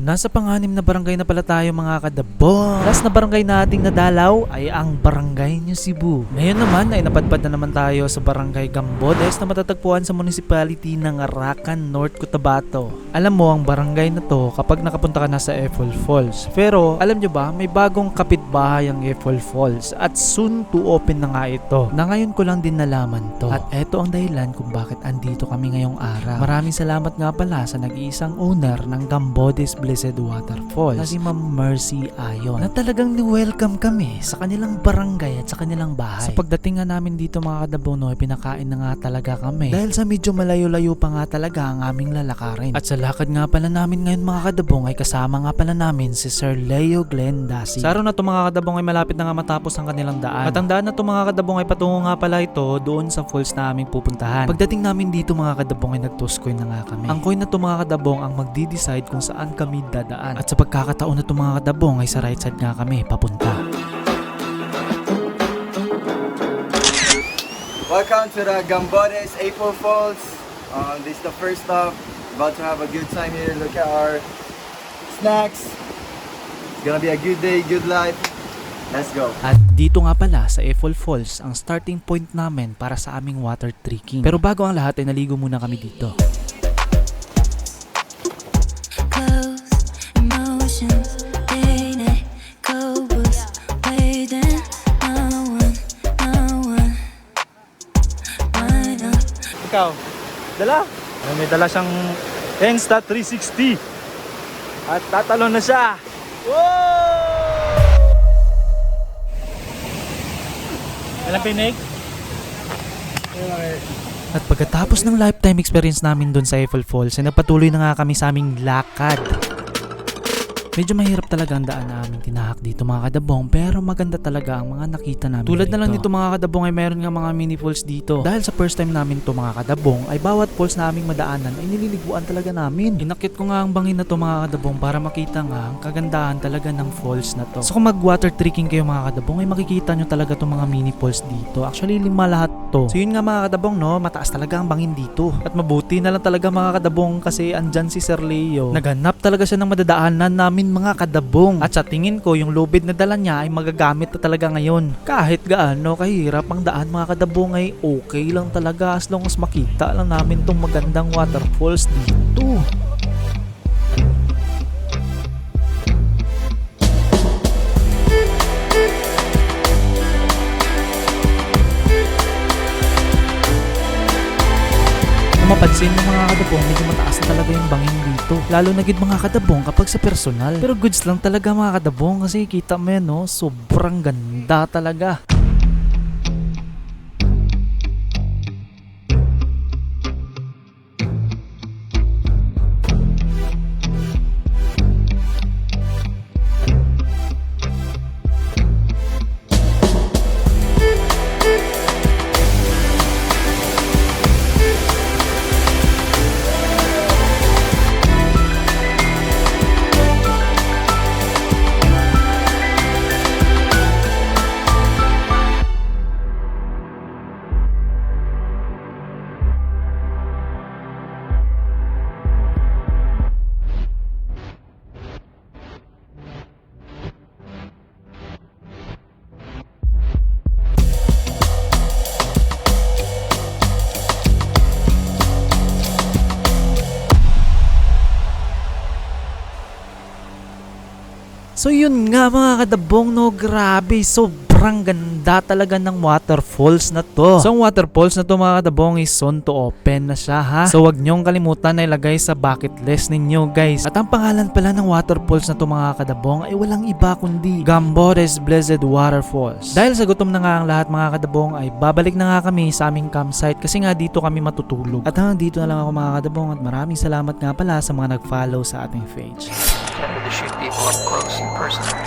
Nasa pang-anim na barangay na pala tayo mga kadabong. Last na barangay nating nadalaw ay ang Barangay New Cebu. Ngayon naman ay napadpad na naman tayo sa Barangay Gambodes na matatagpuan sa municipality ng Arakan, North Cotabato. Alam mo ang barangay na to kapag nakapunta ka na sa Eiffel Falls. Pero alam nyo ba may bagong kapitbahay ang Eiffel Falls at soon to open na nga ito. Na ngayon ko lang din nalaman to. At eto ang dahilan kung bakit andito kami ngayong araw. Maraming salamat nga pala sa nag-iisang owner ng Gambodes Blessed Waterfalls na si Ma'am Mercy Ayon na talagang ni-welcome kami sa kanilang barangay at sa kanilang bahay. Sa pagdating nga namin dito mga kadabong no, pinakain na nga talaga kami dahil sa medyo malayo-layo pa nga talaga ang aming lalakarin. At sa lakad nga pala namin ngayon mga kadabong ay kasama nga pala namin si Sir Leo Glenn Dasi. Sa araw na to mga kadabong ay malapit na nga matapos ang kanilang daan. At ang daan na to mga kadabong ay patungo nga pala ito doon sa falls na aming pupuntahan. Pagdating namin dito mga kadabong ay nag-toss-coin na nga kami. Ang coin na to mga kadabong ang magdi-decide kung saan kami dadaan. At sa pagkakataon na to mga kadabong ay sa right side nga kami papunta. Welcome to the Gambodes Eiffel Falls. This is the first stop. About to have a good time here. Look at our snacks. It's gonna be a good day, good life. Let's go. At dito nga pala sa Eiffel Falls ang starting point namin para sa aming water trekking. Pero bago ang lahat ay naligo muna kami dito. Ikaw, dala? May dala siyang Insta 360 at tatalon na siya. Alam pinig? At pagkatapos ng lifetime experience namin dun sa Eiffel Falls ay nagpatuloy na nga kami sa aming lakad. Medyo mahirap talaga ang daan na aming tinahak dito mga kadabong pero maganda talaga ang mga nakita namin. Tulad na lang nito mga kadabong ay meron nga mga mini falls dito. Dahil sa first time namin to mga kadabong ay bawat falls na aming madaanan ay nililiguan talaga namin. Inakit ko nga ang bangin na to mga kadabong para makita nga ang kagandahan talaga ng falls na to. So kung mag water trekking kayo mga kadabong ay makikita nyo talaga itong mga mini falls dito. Actually 5 lahat to. So yun nga mga kadabong no, mataas talaga ang bangin dito. At mabuti na lang talaga mga kadabong kasi andyan si Sir Leo. Naghanap talaga siya ng madadaanan namin mga kadabong. At sa tingin ko yung lubid na dala niya ay magagamit na talaga ngayon. Kahit gaano kahirap ang daan mga kadabong ay okay lang talaga as long as makita lang namin tong magandang waterfalls dito. Kung mapansin mo mga kadabong, medyo mataas na talaga yung bangin dito. Lalo na gid mga kadabong kapag sa personal. Pero goods lang talaga mga kadabong kasi kita mo yan no, sobrang ganda talaga. So yun nga mga kadabong no, grabe, sobrang ganda talaga ng waterfalls na to. So ang waterfalls na to mga kadabong is soon to open na siya ha. So wag nyong kalimutan na ilagay sa bucket list ninyo guys. At ang pangalan pala ng waterfalls na to mga kadabong ay walang iba kundi Gambodes Blessed Waterfalls. Dahil sa gutom na nga ang lahat mga kadabong ay babalik na nga kami sa aming campsite kasi nga dito kami matutulog. At hanggang dito na lang ako mga kadabong at maraming salamat nga pala sa mga nag-follow sa ating page. To shoot people up close and personal.